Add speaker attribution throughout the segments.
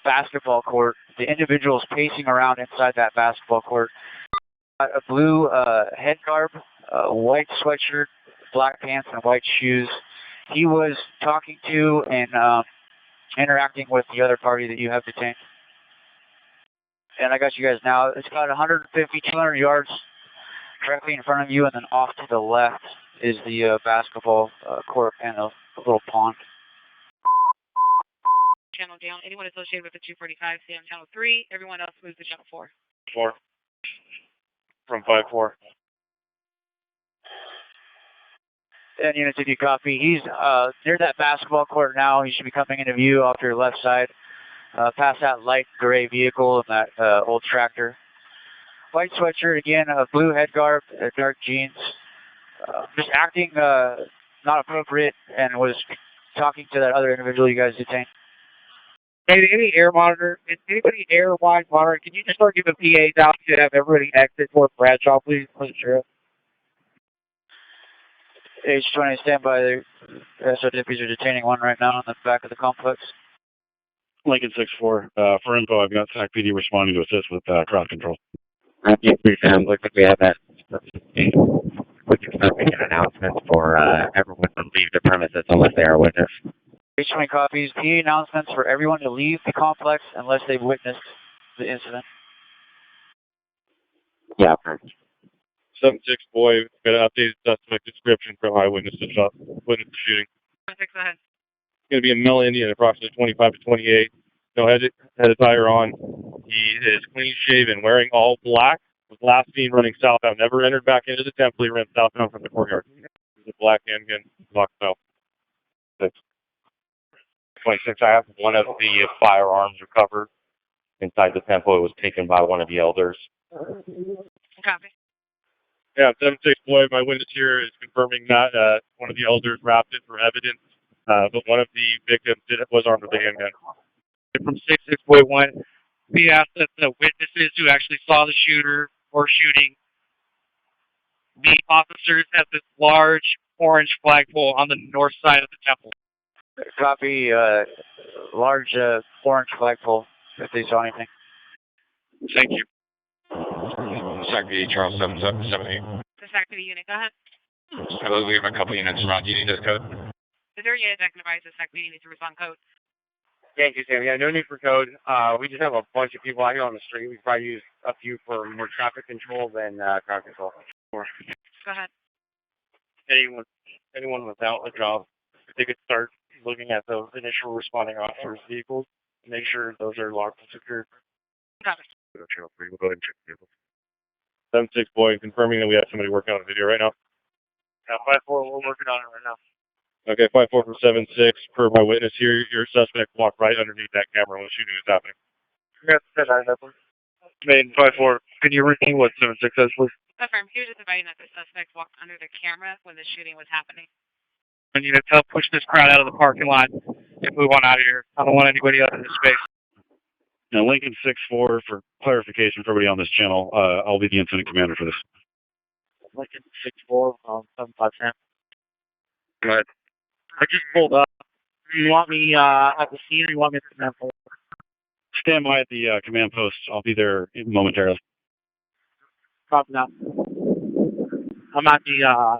Speaker 1: basketball court. The individual's pacing around inside that basketball court. A blue head garb, white sweatshirt, black pants, and white shoes. He was talking to and interacting with the other party that you have detained. And I got you guys now. It's about 150, 200 yards directly in front of you, and then off to the left is the basketball court and a little pond.
Speaker 2: Channel down. Anyone associated with the 245, stay on channel 3. Everyone else moves to channel 4.
Speaker 3: 4. From 5-4.
Speaker 1: And units, if you copy, he's near that basketball court now. He should be coming into view off your left side, past that light gray vehicle and that old tractor. White sweatshirt again, a blue head garb, dark jeans. Just acting not appropriate, and was talking to that other individual you guys detained.
Speaker 4: Any air monitor? Is anybody air wide monitor? Can you just start giving PAs out to have everybody exit toward Bradshaw, please? For the sheriff.
Speaker 1: H20, stand by. The SO deputies are detaining one right now in the back of the complex.
Speaker 3: Lincoln 6-4. For info, I've got SAC PD responding to assist with crowd control.
Speaker 5: Looks like we have that. We can start making announcements for everyone to leave the premises unless they are a witness.
Speaker 1: H20 copies. PA announcements for everyone to leave the complex unless they've witnessed the incident.
Speaker 5: Yeah.
Speaker 3: 7-6 boy, got an updated suspect description from eyewitness to witness the shooting.
Speaker 2: 6, go ahead.
Speaker 3: It's going to be a male Indian, approximately 25 to 28. No head attire on. He is clean shaven, wearing all black. Was last seen running southbound. Never entered back into the temple. He ran southbound from the courtyard. He's a black handgun, black belt.
Speaker 5: 26, I have one of the firearms recovered inside the temple. It was taken by one of the elders.
Speaker 2: Copy.
Speaker 3: Yeah, 7-6 boy, my witness here is confirming that one of the elders wrapped it for evidence, but one of the victims was armed with a handgun.
Speaker 4: From 66.1, we asked that the witnesses who actually saw the shooter or shooting, the officers at this large orange flagpole on the north side of the temple.
Speaker 1: Copy. Large orange flagpole. If they saw anything.
Speaker 4: Thank you.
Speaker 6: SAC PD Charles 7778.
Speaker 2: The SAC PD unit, go ahead.
Speaker 6: I believe we have a couple units around. Do you need this code?
Speaker 2: Is there a unit that can advise the SAC PD needs to respond code?
Speaker 4: Thank you, Sam. Yeah, no need for code. We just have a bunch of people out here on the street. We probably use a few for more traffic control than crowd control.
Speaker 2: Go ahead.
Speaker 4: Anyone without a job, if they could start looking at those initial responding officers' vehicles, make sure those are locked and secured.
Speaker 2: Copy.
Speaker 3: Channel 3, we'll go ahead and check the vehicles. 7-6 boy, confirming that we have somebody working on a video right now.
Speaker 4: Yeah, 5-4, we're working on it right now.
Speaker 3: Okay, 5-4 from 7-6. Per my witness here, your suspect walked right underneath that camera when the shooting was happening.
Speaker 4: Yes, Made 5-4. Can you repeat what 7-6 says, please?
Speaker 2: Affirm. He was just advising that the suspect walked under the camera when the shooting was happening.
Speaker 4: I need to help push this crowd out of the parking lot and move on out of here. I don't want anybody else in this space.
Speaker 3: Now, Lincoln 6-4, for clarification for everybody on this channel, I'll be the incident commander for this.
Speaker 4: Lincoln 6-4, 7-5 Sam. Go ahead. I just pulled up. Do you want me at the scene or you want me at the command post?
Speaker 3: Stand by at the command post. I'll be there momentarily.
Speaker 4: Copy now. I'm at the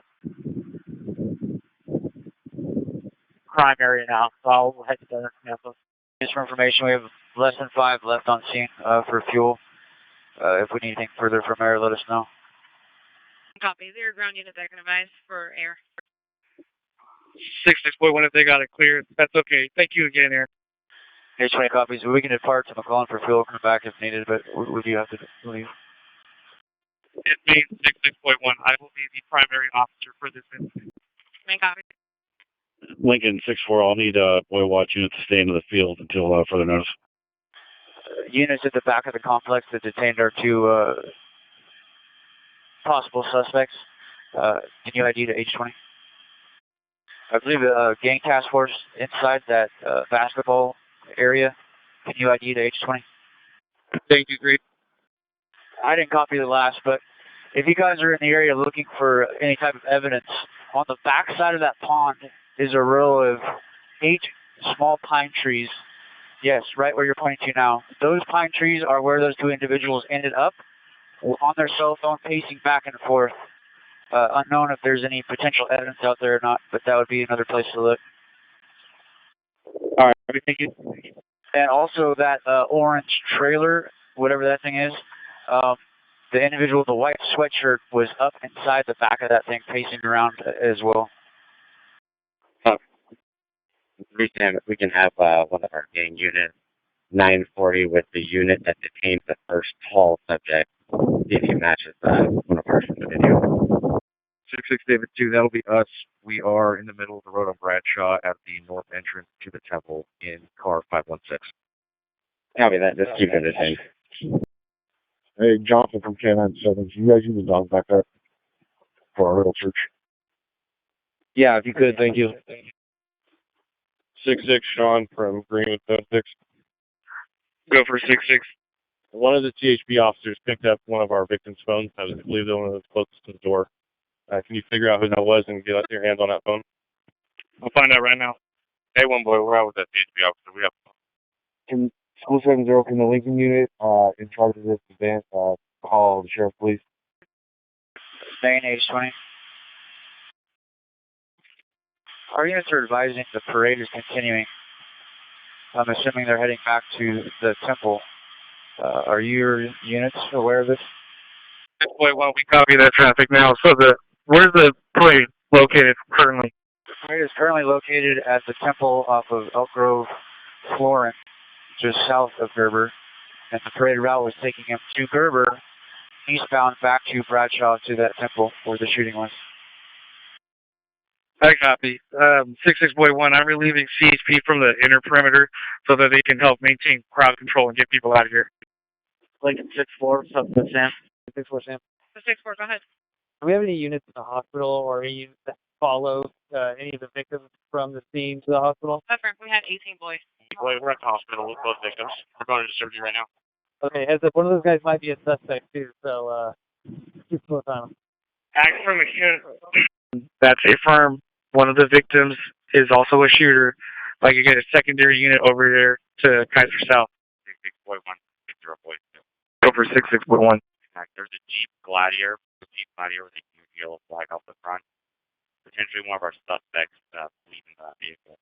Speaker 4: crime area now, so I'll head to the command post.
Speaker 1: Just for information, we have less than 5 left on scene for fuel. If we need anything further from air, let us know.
Speaker 2: Copy. Is there a ground unit that can advise for air?
Speaker 4: 66.1 if they got it clear. That's okay. Thank you again, Aaron.
Speaker 1: H20 copies. We can depart to McClellan for fuel. Come back if needed, but we do have to leave.
Speaker 4: It means 66.1. I will be the primary officer for this incident.
Speaker 2: Main copy.
Speaker 3: Lincoln 6-4, I'll need boy watch unit to stay into the field until further notice.
Speaker 1: Units at the back of the complex that detained our 2 possible suspects. Can you ID to H20? I believe the gang task force inside that basketball area. Can you ID to H20?
Speaker 4: Thank you, Greg.
Speaker 1: I didn't copy the last, but if you guys are in the area looking for any type of evidence, on the back side of that pond is a row of 8 small pine trees Yes, right where you're pointing to now. Those pine trees are where those two individuals ended up on their cell phone, pacing back and forth. Unknown if there's any potential evidence out there or not, but that would be another place to look.
Speaker 3: All right, thank you.
Speaker 1: And also that orange trailer, whatever that thing is, the individual with the white sweatshirt was up inside the back of that thing, pacing around as well.
Speaker 5: We can have one of our gang units, 940, with the unit that detained the first tall subject, if he matches one of ours in the video.
Speaker 7: 66 David 2, that'll be us. We are in the middle of the road on Bradshaw at the north entrance to the temple in car 516.
Speaker 5: Copy that. Just keep it detained.
Speaker 3: Hey, Jonathan from K97. Can you guys use the dog back there for our little search?
Speaker 7: Yeah, if you could, thank you.
Speaker 3: 6-6, Sean from Greenwood 76.
Speaker 4: Go for 6-6.
Speaker 3: One of the THB officers picked up one of our victims' phones. I believe the one that was closest to the door. Can you figure out who that was and get your hands on that phone?
Speaker 4: I'll find out right now.
Speaker 3: Hey, one boy, we're out with that THB officer. We have.
Speaker 7: Can School 70 from the Lincoln unit in charge of this event call the sheriff, please?
Speaker 1: Main age 20. Our units are advising the parade is continuing. I'm assuming they're heading back to the temple. Are your units aware of this?
Speaker 4: Why don't we copy that traffic now? So where's the parade located currently?
Speaker 1: The parade is currently located at the temple off of Elk Grove, Florence, just south of Gerber. And the parade route was taking him to Gerber, eastbound back to Bradshaw to that temple where the shooting was.
Speaker 4: I copy. 66.1, I'm relieving CHP from the inner perimeter so that they can help maintain crowd control and get people out of here.
Speaker 8: Lincoln 6-4, something Sam. 6-4 Sam.
Speaker 2: 6-4, go ahead.
Speaker 8: Do we have any units in the hospital or any units that follow any of the victims from the scene to the hospital?
Speaker 2: Affirm, we had 18 boys.
Speaker 3: Boy, we're at the hospital with both victims. We're going to surgery right now.
Speaker 8: Okay, heads up, one of those guys might be a suspect too, so keep close on him.
Speaker 4: Act from a shooter. That's a firm. One of the victims is also a shooter. Like you get a secondary unit over there to Kaiser South.
Speaker 5: 66.1, 0.2.
Speaker 4: Go for 66.1.
Speaker 5: There's a Jeep Gladiator with a huge yellow flag off the front. Potentially one of our suspects leaving the vehicle.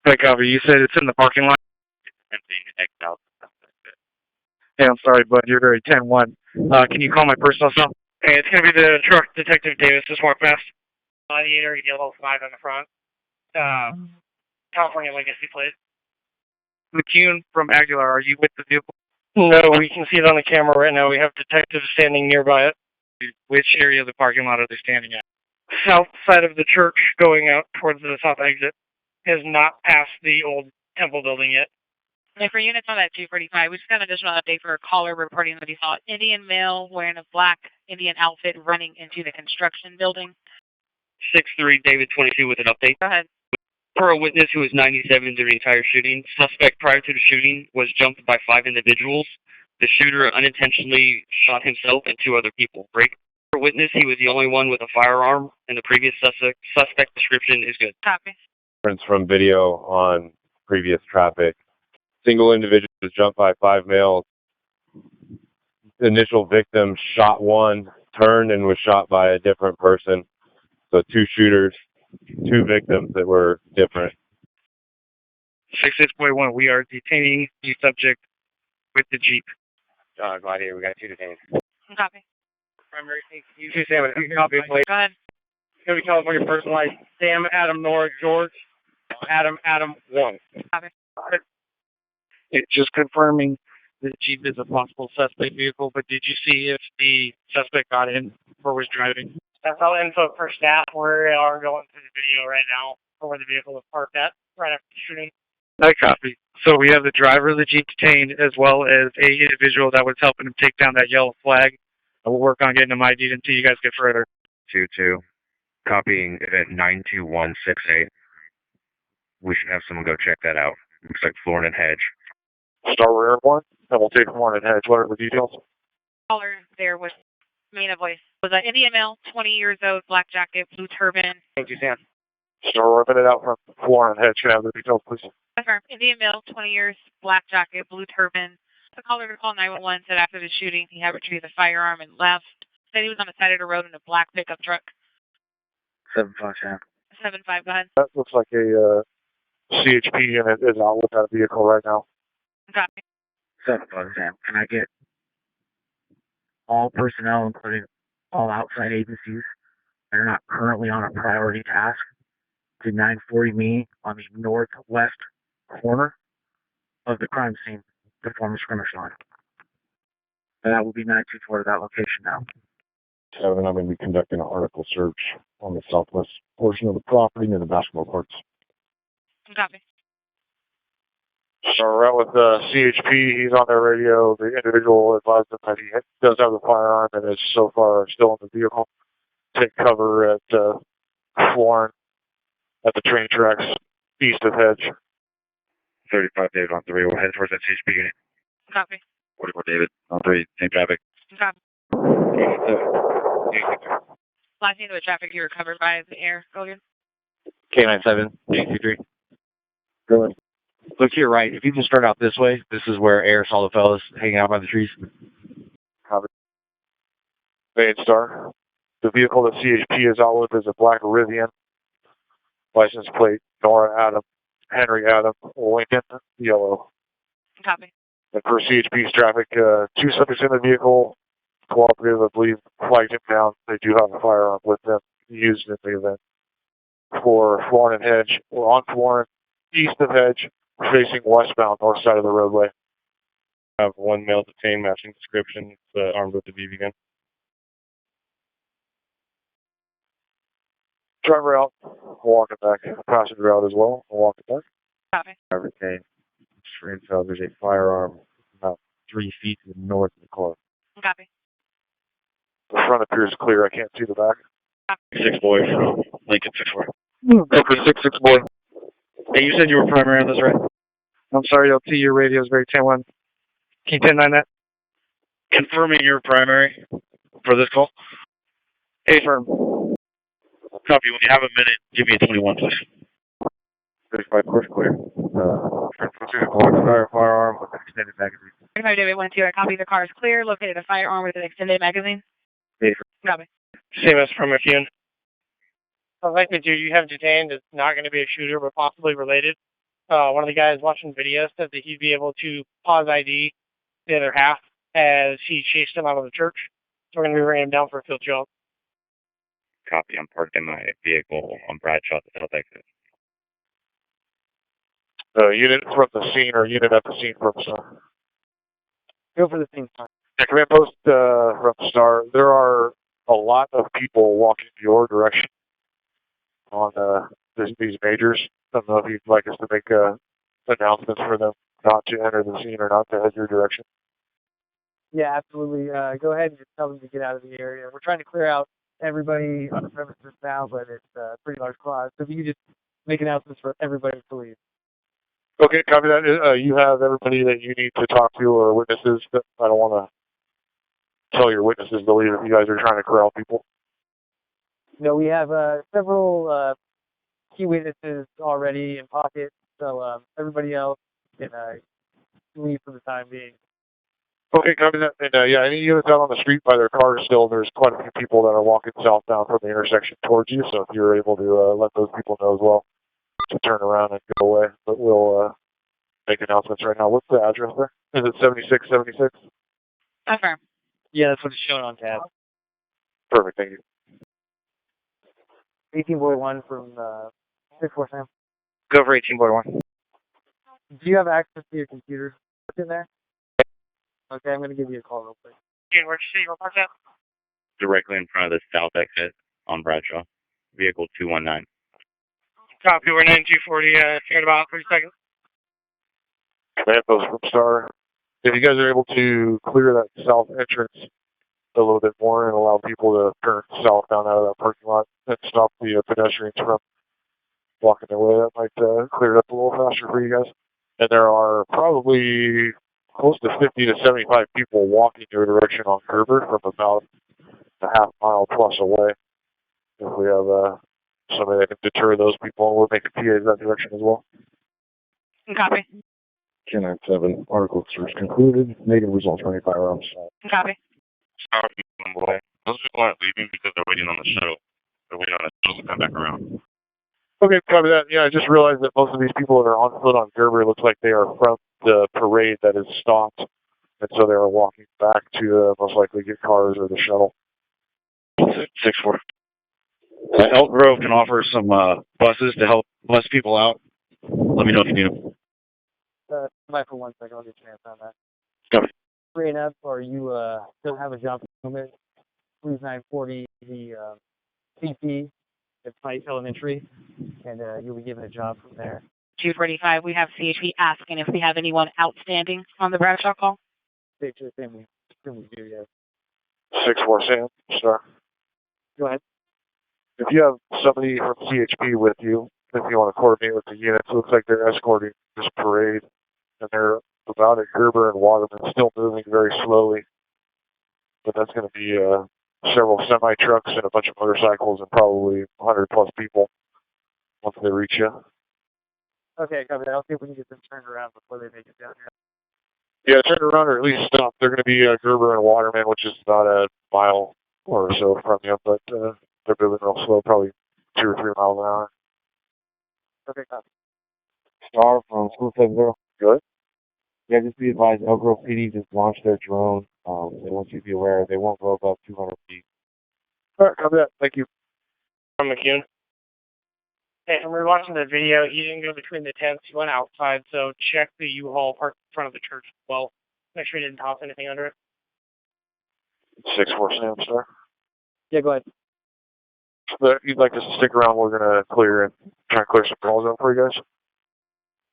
Speaker 4: Hey, copy. You said it's in the parking lot?
Speaker 5: It's attempting to exit out the suspect.
Speaker 4: Hey, I'm sorry, bud. You're very 10-1. Can you call my personal cell? Hey, it's going to be the truck, Detective Davis. Just walk fast. Gladiator, yellow flag on the front. California Legacy plate. McCune from Aguilar, are you with the vehicle? No, we can see it on the camera right now. We have detectives standing nearby it. Which area of the parking lot are they standing at? South side of the church, going out towards the south exit. Has not passed the old temple building yet.
Speaker 2: And for units on that 245, we just got an additional update for a caller reporting that he saw an Indian male wearing a black Indian outfit running into the construction building.
Speaker 9: 6-3, David 22 with an update.
Speaker 2: Go ahead.
Speaker 9: Per a witness who was 97 during the entire shooting, suspect prior to the shooting was jumped by 5 individuals. The shooter unintentionally shot himself and 2 other people. Break. Per witness, he was the only one with a firearm, and the previous suspect description is good.
Speaker 2: Copy.
Speaker 3: From video on previous traffic. Single individual was jumped by 5 males. The initial victim shot one, turned and was shot by a different person. So 2 shooters, 2 victims that were different.
Speaker 4: 66.1, we are detaining the subject with the Jeep.
Speaker 5: Gladiator, we got 2 detained.
Speaker 2: Copy.
Speaker 4: Primary you see Sam, you can copy it, please.
Speaker 2: Go ahead.
Speaker 4: It's going to be California personalized. Sam, Adam, Nora, George. Adam, 1.
Speaker 2: Copy.
Speaker 4: It's just confirming the Jeep is a possible suspect vehicle, but did you see if the suspect got in or was driving?
Speaker 10: That's all info for staff. We are going through the video right now for where the vehicle was parked at, right after the shooting.
Speaker 4: I copy. So we have the driver of the Jeep detained as well as a individual that was helping him take down that yellow flag. And we'll work on getting him ID'd until you guys get further.
Speaker 7: 2-2. Copying event 92168. We should have someone go check that out. Looks like Florin and Hedge.
Speaker 3: Star Rear 1, and we'll take 1 and Hedge. What are the details?
Speaker 2: Caller there was main voice. Was an Indian male, 20 years old, black jacket, blue turban.
Speaker 5: Thank you, Sam.
Speaker 11: So we're limited out from floor and hedge. Can I have the details, please?
Speaker 2: Affirm. Indian male, 20 years, black jacket, blue turban. The caller to call 911 said after the shooting he had retrieved a firearm and left. Said he was on the side of the road in a black pickup truck.
Speaker 5: 7-5, Sam.
Speaker 2: 7-5, go ahead.
Speaker 11: That looks like a CHP unit is out with that vehicle right now.
Speaker 2: Copy.
Speaker 5: 7-5, Sam. Can I get all personnel, including all outside agencies that are not currently on a priority task, to 940 me on the northwest corner of the crime scene to form a skirmish line? And that will be 924 to that location now.
Speaker 3: 7, I'm going to be conducting an article search on the southwest portion of the property near the basketball courts.
Speaker 2: Copy.
Speaker 11: So we're out with CHP. He's on their radio. The individual advised him that he does have the firearm and is so far still in the vehicle. Take cover at Florin at the train tracks east of Hedge.
Speaker 7: 35 David on 3. We'll head towards that CHP unit.
Speaker 2: Copy.
Speaker 7: 44 David on 3. Same traffic.
Speaker 2: Copy. Last name of the traffic you were covered by the air. Go again.
Speaker 5: K97, 823. Go ahead. Look to your right. If you can start out this way, this is where Air saw the fellas hanging out by the trees.
Speaker 11: Copy. Main Star. The vehicle that CHP is out with is a black Rivian. License plate Nora Adam, Henry Adam, Lincoln, yellow.
Speaker 2: Copy.
Speaker 11: And for CHP's traffic, 2 subjects in the vehicle. Cooperative, I believe, flagged him down. They do have a firearm with them used in the event. For Florin and Hedge, we're on Florin, east of Hedge, facing westbound, north side of the roadway.
Speaker 3: I have 1 male detained matching description. It's armed with a BB gun.
Speaker 11: Driver out, walking back. Passenger out as well, walking back.
Speaker 2: Copy.
Speaker 5: Driver K. For info, there's a firearm about 3 feet to the north of the car.
Speaker 2: Copy.
Speaker 11: The front appears clear. I can't see the back.
Speaker 2: Copy.
Speaker 5: 6 boy from Lincoln 6-4.
Speaker 11: Okay, 6 boy.
Speaker 5: Hey, you said you were primary on this, right?
Speaker 10: I'm sorry, LT, your radio is very 10-1. Can you 10-9 that?
Speaker 5: Confirming your primary for this call.
Speaker 10: Affirm.
Speaker 5: Copy. When you have a minute, give me a 21, please. 35 course clear. Firearm with an extended magazine.
Speaker 2: 35 David 1-2. Copy. The car is clear. Located a firearm with an extended magazine. Copy.
Speaker 10: Same as from Affirm. I like that you have detained is not going to be a shooter, but possibly related. One of the guys watching the video said that he'd be able to pause ID the other half as he chased him out of the church. So we're going to be bringing him down for a field job.
Speaker 7: Copy. I'm parked in my vehicle on Bradshaw at the south exit.
Speaker 11: Unit from the scene or unit at the scene from Star.
Speaker 8: Go for the scene.
Speaker 11: Yeah, command post from Star. There are a lot of people walking your direction on these majors. I don't know if you'd like us to make announcements for them not to enter the scene or not to head your direction.
Speaker 8: Yeah, absolutely. Go ahead and just tell them to get out of the area. We're trying to clear out everybody on the premises now, but it's a pretty large crowd. So if you could just make announcements for everybody to leave.
Speaker 11: Okay, copy that. You have everybody that you need to talk to or witnesses. That I don't want to tell your witnesses to leave if you guys are trying to corral people.
Speaker 8: No, we have several key witnesses already in pocket, so everybody else can leave for the time being.
Speaker 11: Okay, copy that. And yeah, any units out on the street by their cars still, there's quite a few people that are walking southbound from the intersection towards you, so if you're able to let those people know as well to turn around and go away. But we'll make announcements right now. What's the address there? Is it 7676?
Speaker 2: Affirm.
Speaker 8: Yeah, that's what it's showing on tab.
Speaker 11: Perfect, thank you.
Speaker 8: 18 boy 1 from 6-4 Sam.
Speaker 10: Go for 18 boy 1.
Speaker 8: Do you have access to your computer in there? Okay, I'm going to give you a call real quick.
Speaker 10: Where'd you see your park at?
Speaker 7: Directly in front of the south exit on Bradshaw. Vehicle 219.
Speaker 10: Copy, we're 9240, in about 30 seconds.
Speaker 11: Command post from Star. If you guys are able to clear that south entrance a little bit more and allow people to turn south down out of that parking lot and stop the pedestrians from blocking their way, that might clear it up a little faster for you guys. And there are probably close to 50 to 75 people walking your direction on Herbert from about a half mile plus away. If we have somebody that can deter those people, and we'll make a PA that direction as well.
Speaker 2: Copy.
Speaker 11: 1097, article search concluded. Negative results for any firearms.
Speaker 2: Copy.
Speaker 3: Boy. Those people aren't leaving because they're waiting on the shuttle. They're waiting on the shuttle to come back around.
Speaker 11: Okay, copy that. Yeah, I just realized that most of these people that are on foot on Gerber looks like they are from the parade that is stopped, and so they are walking back to most likely get cars or the shuttle.
Speaker 12: 6-4. Elk Grove can offer some buses to help bus people out. Let me know if you need them.
Speaker 8: Might for 1 second, I'll get your answer on that.
Speaker 12: Copy.
Speaker 8: Free enough, or you still have a job moment? 3940, the CP at Pike Elementary, and you'll be given a job from there.
Speaker 2: 245, we have CHP asking if we have anyone outstanding on the Bradshaw call.
Speaker 8: Stay to the same we do, yes.
Speaker 11: 6-4, Sam, star.
Speaker 8: Go ahead.
Speaker 11: If you have somebody from CHP with you, if you want to coordinate with the units, it looks like they're escorting this parade, and they're about at Gerber and Waterman, still moving very slowly. But that's going to be several semi-trucks and a bunch of motorcycles and probably 100 plus people once they reach you.
Speaker 8: Okay, copy that. I'll see if we can get them turned around before they make it down here.
Speaker 11: Yeah, turn around or at least stop. They're going to be Gerber and Waterman, which is about a mile or so from you, but they're moving real slow, probably 2 or 3 miles an hour.
Speaker 8: Okay, copy.
Speaker 7: Star from School 70.
Speaker 11: Good.
Speaker 7: Yeah, just be advised, Elk Grove PD just launched their drone. They want you to be aware they won't go above 200 feet.
Speaker 11: All right, copy that. Thank you.
Speaker 10: From McCune. Hey, when we were watching the video, you didn't go between the tents, you went outside, so check the U-Haul parked in front of the church as well. Make sure you didn't toss anything under it.
Speaker 11: 6-4, Sam, sir.
Speaker 8: Yeah, go ahead.
Speaker 11: But if you'd like us to stick around, we're going to clear and try and clear some calls out for you guys.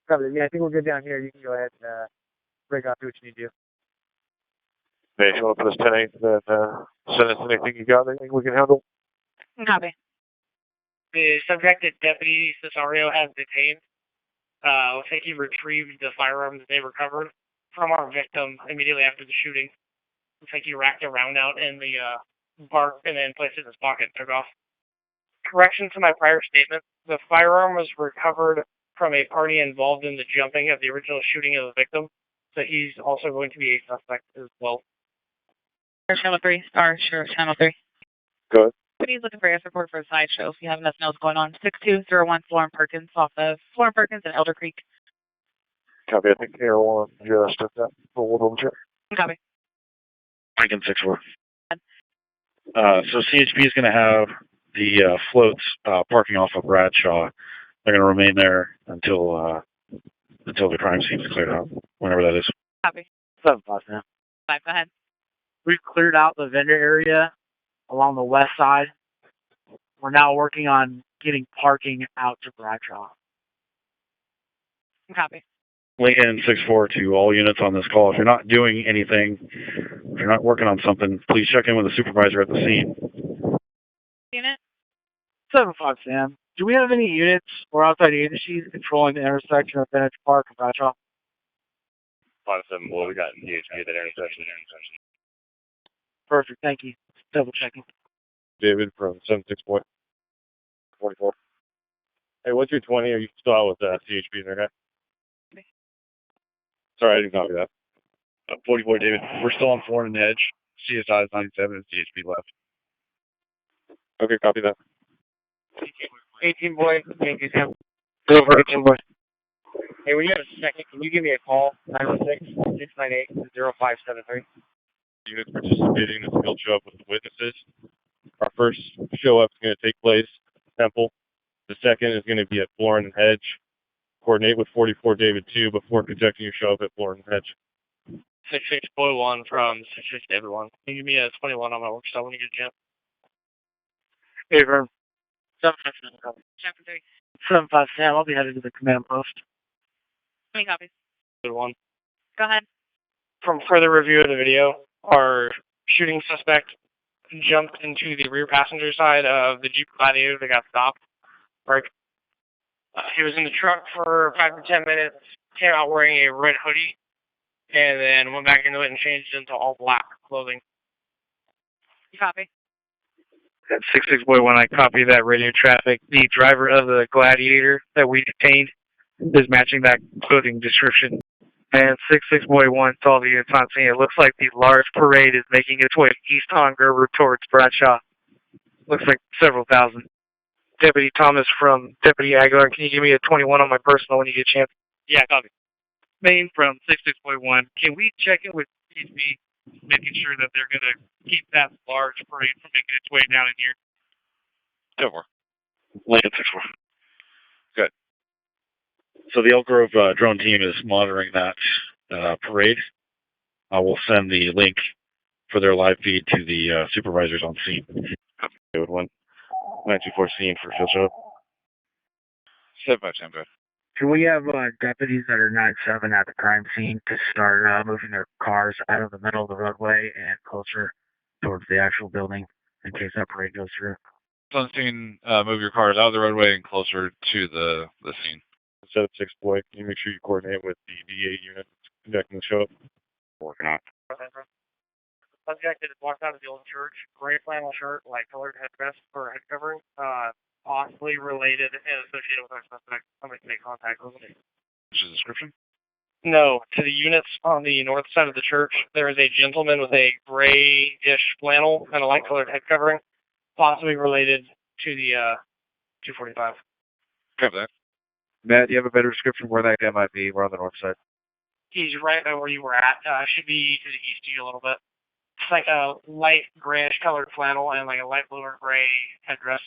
Speaker 8: Copy that. Yeah, I think we're good down here. You can go ahead and break off, do what you need to do.
Speaker 11: Hey, if you want to put us 10-8, then send us anything you got, anything we can handle.
Speaker 2: Copy.
Speaker 10: The subject that Deputy Cesario has detained, looks like he retrieved the firearm that they recovered from our victim immediately after the shooting. Looks like he racked a round out in the bark and then placed it in his pocket and took off. Correction to my prior statement, the firearm was recovered from a party involved in the jumping of the original shooting of the victim, so he's also going to be a suspect as well.
Speaker 2: Channel 3, Star, sure, Channel 3.
Speaker 11: Good.
Speaker 2: He's looking for a support for a sideshow if you have nothing else going on. 6201 Florham Perkins off of Florham Perkins and Elder Creek.
Speaker 11: Copy. I think Air 1 just took that. We'll double check.
Speaker 2: Copy.
Speaker 12: Lincoln 6-4. So CHP is going to have the floats parking off of Bradshaw. They're going to remain there until the crime scene is cleared out, whenever that is.
Speaker 2: Copy.
Speaker 8: 7-5 now.
Speaker 2: 5, go ahead.
Speaker 8: We've cleared out the vendor area along the west side. We're now working on getting parking out to Bradshaw.
Speaker 2: Copy.
Speaker 12: Lincoln 6-4 to all units on this call. If you're not doing anything, if you're not working on something, please check in with the supervisor at the scene.
Speaker 2: Unit?
Speaker 8: 7-5 Sam. Do we have any units or outside agencies controlling the intersection of Vintage Park and Bradshaw?
Speaker 3: 5-7, boy, we got DHP at that intersection.
Speaker 8: Perfect, thank you. Double checking.
Speaker 3: David from 76-44. Hey, what's your 20? Are you still out with CHP in there, guy? Sorry, I didn't copy that.
Speaker 12: 44 David. We're still on Florida and Edge. CSI is 97 and CHP left.
Speaker 3: Okay, copy that.
Speaker 10: 18 boy, thank you, Sam.
Speaker 8: Go for 18 boy.
Speaker 10: Hey, when you have a second, can you give me a call? 916-698-0573.
Speaker 3: Units participating in the field show up with the witnesses. Our first show up is going to take place at Temple. The second is going to be at Florin and Hedge. Coordinate with 44 David 2 before conducting your show up at Florin and Hedge.
Speaker 10: 66.1 from 66 to everyone. Can you give me a 21 on my work stuff when you get a chance?
Speaker 8: Hey, Vern. 7-5
Speaker 2: Chapter 3.
Speaker 8: 7-5 Sam. I'll be headed to the command post.
Speaker 2: 20 copies.
Speaker 10: Good one.
Speaker 2: Go ahead.
Speaker 10: From further review of the video, our shooting suspect jumped into the rear passenger side of the Jeep Gladiator that got stopped. Right. He was in the truck for 5 to 10 minutes, came out wearing a red hoodie, and then went back into it and changed into all black clothing.
Speaker 2: You copy.
Speaker 10: At 66.1, I copy that radio traffic. The driver of the Gladiator that we detained is matching that clothing description. And 66.1 to all the units on scene. It looks like the large parade is making its way east on Gerber towards Bradshaw. Looks like several thousand. Deputy Thomas from Deputy Aguilar, can you give me a 21 on my personal when you get a chance?
Speaker 4: Yeah, copy.
Speaker 10: Main from 66.1. Can we check in with PHB, making sure that they're going to keep that large parade from making its way down in here?
Speaker 12: Over. Lincoln 6-4. Good. So the Elk Grove drone team is monitoring that parade. I will send the link for their live feed to the supervisors on scene. David 1, 924 scene for field show.
Speaker 6: 757, good.
Speaker 5: Can we have deputies that are 9-7 at the crime scene to start moving their cars out of the middle of the roadway and closer towards the actual building in case that parade goes through?
Speaker 6: On scene, move your cars out of the roadway and closer to the scene.
Speaker 3: Set up 6 boy. Can you make sure you coordinate with the DA unit conducting the show?
Speaker 7: Working on.
Speaker 10: Subject that walked out of the old church, gray flannel shirt, light colored headdress or head covering, possibly related and associated with our suspect. Somebody can make contact with him.
Speaker 6: What's the description?
Speaker 10: No, to the units on the north side of the church, there is a gentleman with a grayish flannel and a light colored head covering, possibly related to the 245.
Speaker 6: Copy that.
Speaker 11: Matt, do you have a better description where that guy might be? We're on the north side.
Speaker 10: He's right by where you were at. Should be to the east of you a little bit. It's like a light grayish colored flannel and like a light blue or gray headdress.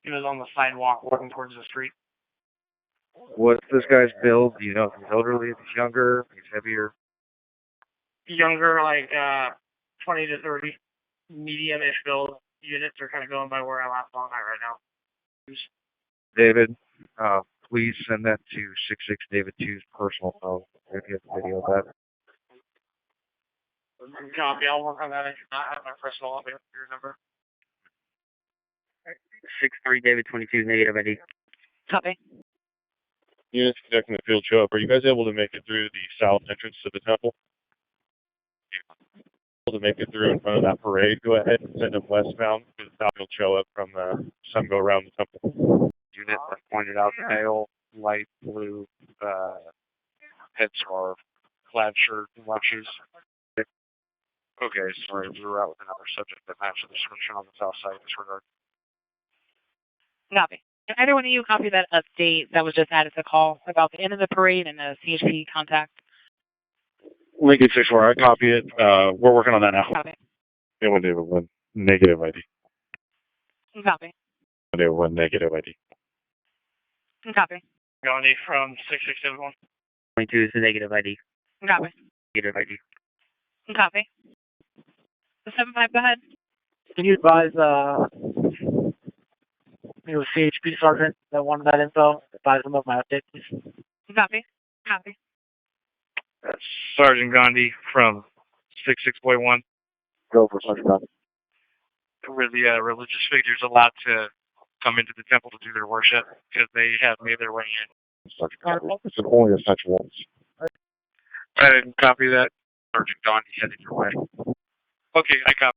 Speaker 10: He was on the sidewalk walking towards the street.
Speaker 11: What's this guy's build? Do you know if he's elderly, if he's younger, if he's heavier?
Speaker 10: Younger, like 20 to 30, medium-ish build. Units are kind of going by where I last saw that right now.
Speaker 11: David, please send that to 66 David 2's personal phone. If you have a video of that.
Speaker 10: Copy. I'll work on that. I do not have my personal. I'll be with your number.
Speaker 5: 6-3 David 22 negative ID.
Speaker 2: Copy.
Speaker 3: Units conducting the field show up. Are you guys able to make it through the south entrance to the temple? Able to make it through in front of that parade? Go ahead and send them westbound to the south field show up from some go around the temple.
Speaker 11: Unit that pointed out pale, light blue headscarf, plaid shirt, and left shoes. Okay, sorry, we were out with another subject that matched the description on the south side. Disregard.
Speaker 2: Copy. Can either one of you copy that update that was just added to the call about the end of the parade and the CHP contact?
Speaker 12: Lincoln 6-4, I copy it. We're working on that now.
Speaker 2: Copy.
Speaker 3: They went David 1, negative ID.
Speaker 2: Copy.
Speaker 3: David 1, negative ID.
Speaker 2: Copy.
Speaker 10: Gandhi from 6671.
Speaker 5: 22 is the negative ID.
Speaker 2: Copy.
Speaker 5: Negative ID.
Speaker 2: Copy. 75, go ahead.
Speaker 8: Can you advise me with CHP sergeant that wanted that info? Advise them of my update, please.
Speaker 2: Copy. Copy.
Speaker 10: Sergeant Gandhi from 66.1.
Speaker 11: Go for Sergeant Gandhi.
Speaker 10: Were the religious figures allowed to come into the temple to do their worship because they have made their way in?
Speaker 11: Sergeant Gandhi. It's only essential ones.
Speaker 10: I didn't copy that.
Speaker 11: Sergeant Gandhi headed your way.
Speaker 10: Okay, I copy.